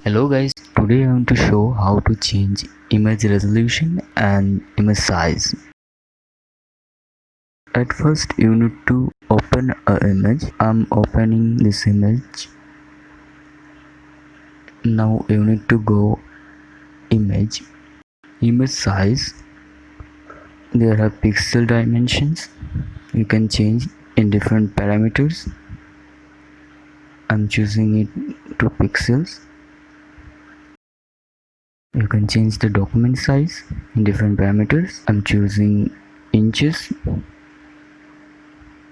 Hello guys, today I want to show how to change image resolution and image size. At first you need to open an image. I'm opening this image. Now you need to go image size. There are pixel dimensions. You can change in different parameters. I'm choosing it to pixels. You can change the document size in different parameters. I'm choosing inches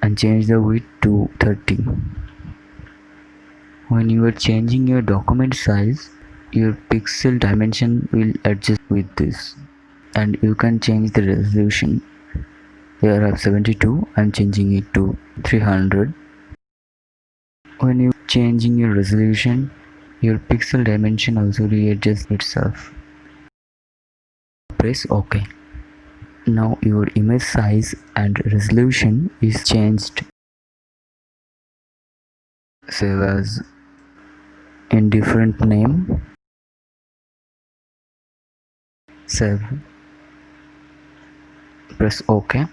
and change the width to 30. When you are changing your document size, your pixel dimension will adjust with this, and you can change the resolution. Here I have 72, I'm changing it to 300. When you are changing your resolution, your pixel dimension also readjusts itself. Press OK. Now your image size and resolution is changed. Save as in different name. Save. Press OK.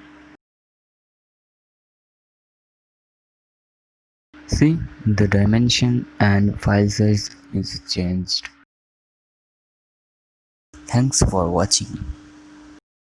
See, the dimension and file size is changed. Thanks for watching.